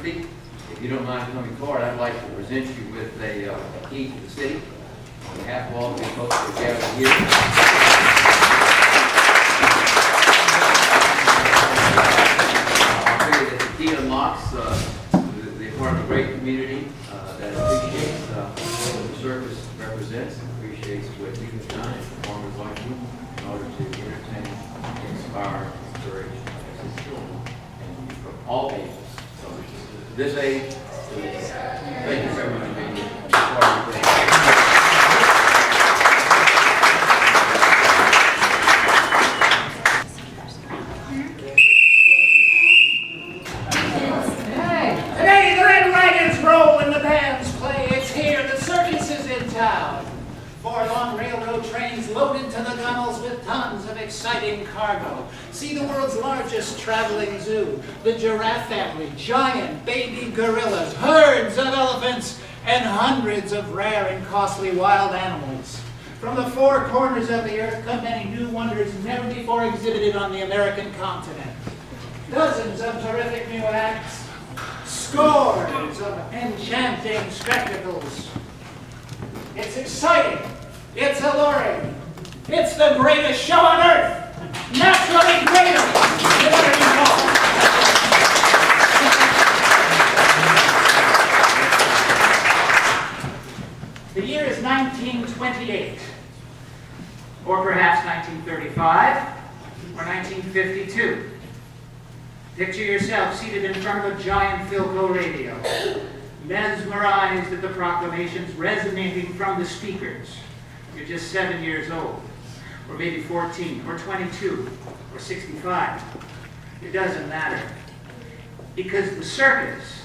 Timothy, if you don't mind coming forward, I'd like to present you with a key to the city. On behalf of all the folks that are gathered here. I'll tell you that the key unlocks the part of a great community that appreciates what the circus represents, and appreciates what you have done and performers like you in order to entertain, inspire, encourage, assist children, and from all ages. So this age, thank you so much for being here. Exciting cargo. See the world's largest traveling zoo, the giraffe family, giant baby gorillas, herds of elephants, and hundreds of rare and costly wild animals. From the four corners of the earth come many new wonders never before exhibited on the American continent. Dozens of terrific new acts, scores of enchanting spectacles. It's exciting, it's alluring, it's the greatest show on earth! Naturally greater than ever before! The year is 1928, or perhaps 1935, or 1952. Picture yourself seated in front of a giant Philco radio, mesmerized at the proclamations resonating from the speakers. You're just 7 years old, or maybe 14, or 22, or 65. It doesn't matter. Because the circus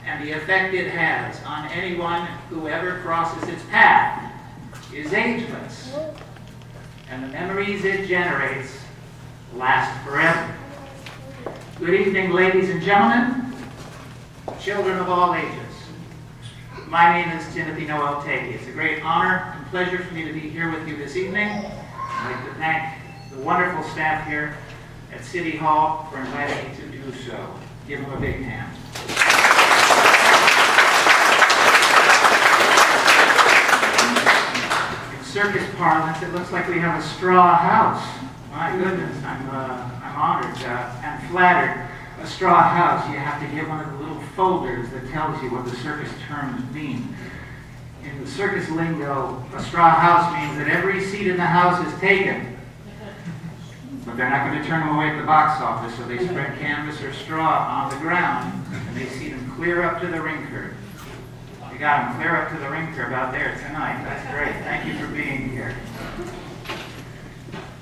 and the effect it has on anyone who ever crosses its path is ageless. And the memories it generates last forever. Good evening, ladies and gentlemen, children of all ages. My name is Timothy Noel Tegge. It's a great honor and pleasure for me to be here with you this evening. I'd like to thank the wonderful staff here at City Hall for inviting me to do so. Give them a big hand. In circus parlance, it looks like we have a straw house. My goodness, I'm honored and flattered. A straw house, you have to get one of the little folders that tells you what the circus terms mean. In the circus lingo, a straw house means that every seat in the house is taken. But they're not going to turn them away at the box office, so they spread canvas or straw on the ground, and they seat them clear up to the ring curb. You got them clear up to the ring curb out there tonight. That's great. Thank you for being here.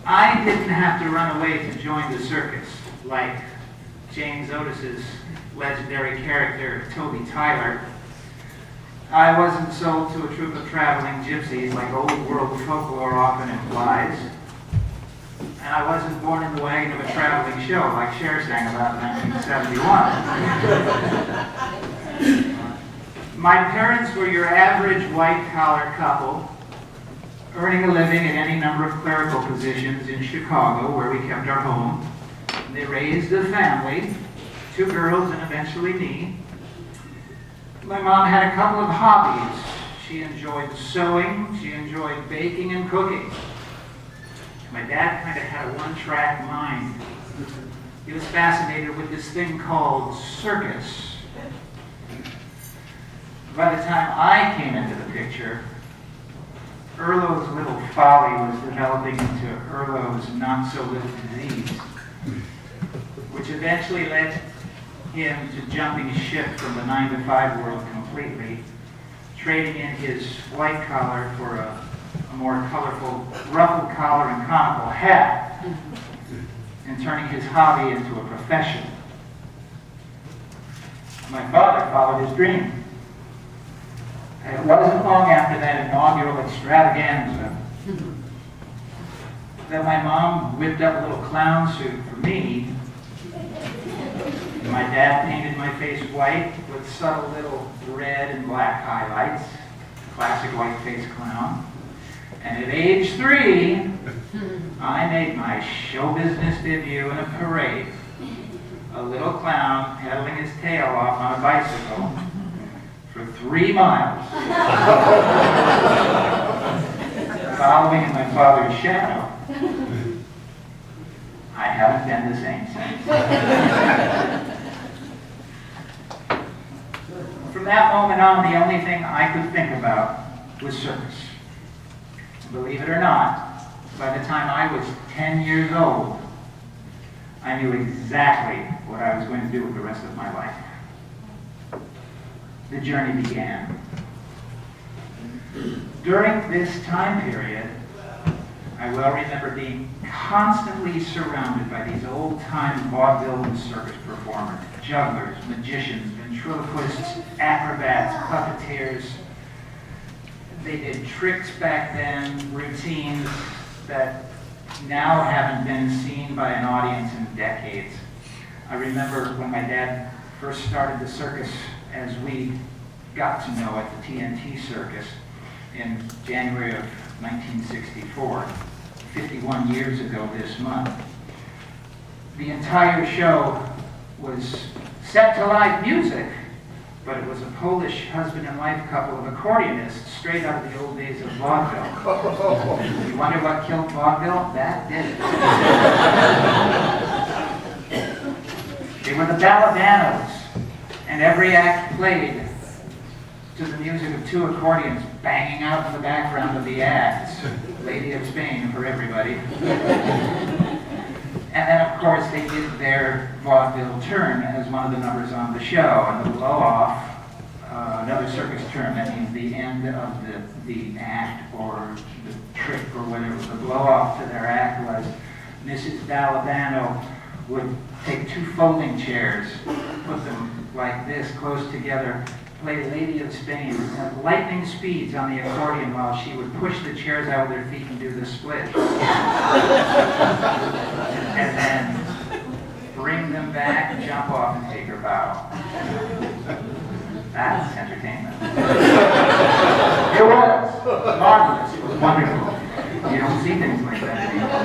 I didn't have to run away to join the circus, like James Otis's legendary character, Toby Tyler. I wasn't sold to a troupe of traveling gypsies like old world folklore often implies. And I wasn't born in the wagon of a traveling show like Cher sang about in 1971. My parents were your average white-collar couple, earning a living in any number of clerical positions in Chicago, where we kept our home. They raised a family, 2 girls and eventually me. My mom had a couple of hobbies. She enjoyed sewing, she enjoyed baking and cooking. My dad kind of had a one-track mind. He was fascinated with this thing called circus. By the time I came into the picture, Erlo's little folly was developing into Erlo's not-so-little disease, which eventually led him to jumping ship from the 9-to-5 world completely, trading in his white collar for a more colorful ruffled collar and conical hat, and turning his hobby into a profession. My father followed his dream. And it wasn't long after that inaugural extravaganza that my mom whipped up a little clown suit for me. My dad painted my face white with subtle little red and black highlights, classic white-faced clown. And at age 3, I made my show business debut in a parade, a little clown pedaling his tail off on a bicycle for 3 miles, following in my father's shadow. I haven't been the same since. From that moment on, the only thing I could think about was circus. Believe it or not, by the time I was 10 years old, I knew exactly what I was going to do with the rest of my life. The journey began. During this time period, I well remember being constantly surrounded by these old-time vaudeville and circus performers, jugglers, magicians, ventriloquists, acrobats, puppeteers. They did tricks back then, routines that now haven't been seen by an audience in decades. I remember when my dad first started the circus, as we got to know it, the TNT Circus, in January of 1964, 51 years ago this month. The entire show was set to live music, but it was a Polish husband and wife couple of accordionists straight out of the old days of vaudeville. You wonder what killed vaudeville? That did it. They were the Balabanos, and every act played to the music of 2 accordions banging out in the background of the acts. Lady of Spain for everybody. And then, of course, they did their vaudeville turn as one of the numbers on the show, and the blow-off, another circus term, that means the end of the act or the trick or whatever. The blow-off to their act was Mrs. Balabano would take 2 folding chairs, put them like this, close together, play Lady of Spain at lightning speeds on the accordion while she would push the chairs out with her feet and do the split. And then bring them back, jump off, and take her bow. That's entertainment. It was marvelous. It was wonderful. You don't see things like that anymore.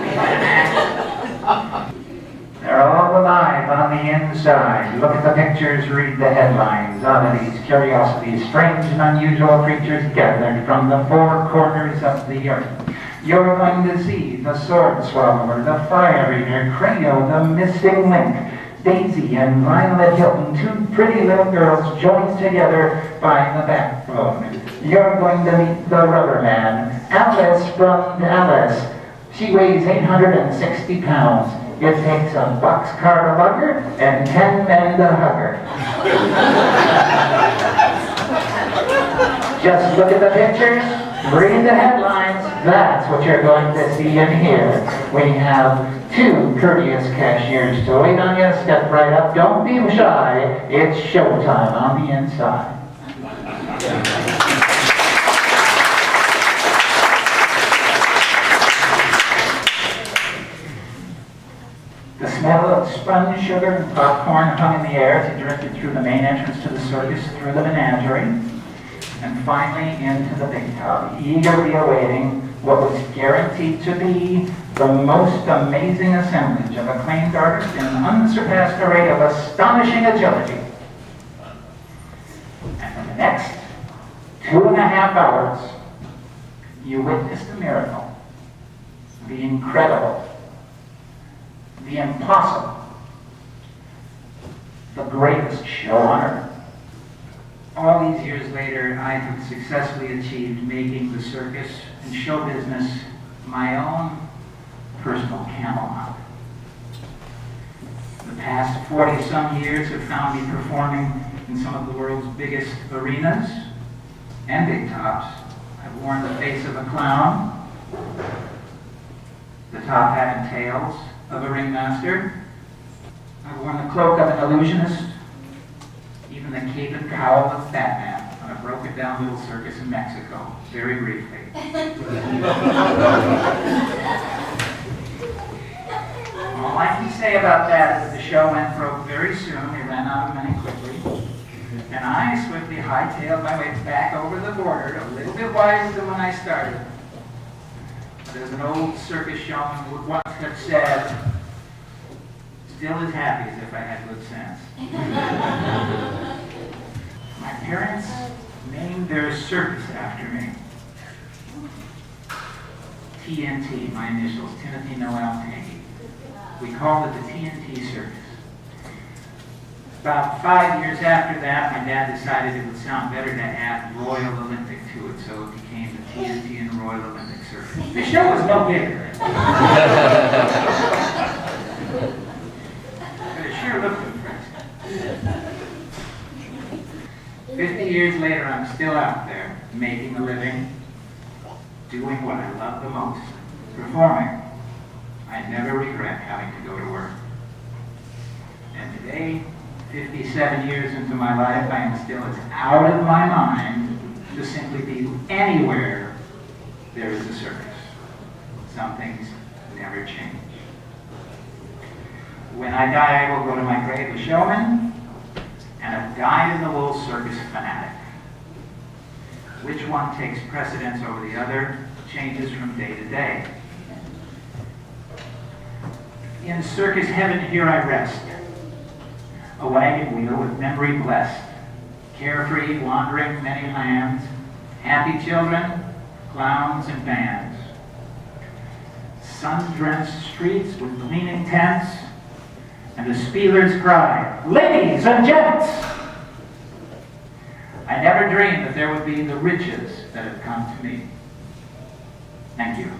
They're all alive on the inside. Look at the pictures, read the headlines. Oddities, curiosities, strange and unusual creatures gathered from the 4 corners of the earth. You're going to see the sword swallower, the fire eater, Creo, the missing link, Daisy and Violet Hilton, 2 pretty little girls joined together by the backbone. You're going to meet the rubber man, Alice from Alice. She weighs 860 pounds. It takes a boxcar to lug her and 10 men to hug her. Just look at the pictures, read the headlines. That's what you're going to see and hear. We have 2 courteous cashiers to wait on you. Step right up. Don't be shy. It's showtime on the inside. The smell of spun sugar and popcorn hung in the air as he drifted through the main entrance to the circus, through the menagerie, and finally into the big top, eagerly awaiting what was guaranteed to be the most amazing assemblage of acclaimed artists in an unsurpassed array of astonishing agility. And for the next 2.5 hours, you witnessed a miracle, the incredible, the impossible, the greatest show on earth. All these years later, I have successfully achieved making the circus and show business my own personal Camelot. The past 40-some years have found me performing in some of the world's biggest arenas and big tops. I've worn the face of a clown, the top hat and tails of a ringmaster. I've worn the cloak of an illusionist, even the cape and cowl of Batman on a broken down little circus in Mexico, very briefly. All I can say about that is the show went broke very soon. They ran out of money quickly. And I swiftly hightailed my way back over the border, a little bit wiser than when I started. But as an old circus showman would once have said, still as happy as if I had good sense. My parents named their circus after me. TNT, my initials, Timothy Noel Tegge. We called it the TNT Circus. About 5 years after that, my dad decided it would sound better to add Royal Olympic to it, so it became the TNT and Royal Olympic Circus. The show was no bigger. But it sure looked impressive. 50 years later, I'm still out there, making a living, doing what I love the most, performing. I never regret having to go to work. And today, 57 years into my life, I am still as out of my mind to simply be anywhere there is a circus. Some things never change. When I die, I will go to my grave a showman and a dyed-in-the-wool circus fanatic. Which one takes precedence over the other changes from day to day. In circus heaven, here I rest. A wagon wheel with memory blessed, carefree, wandering many lands, happy children, clowns and bands. Sun-drenched streets with gleaming tents, and the spielers cry, "Ladies and gents!" I never dreamed that there would be the riches that have come to me. Thank you.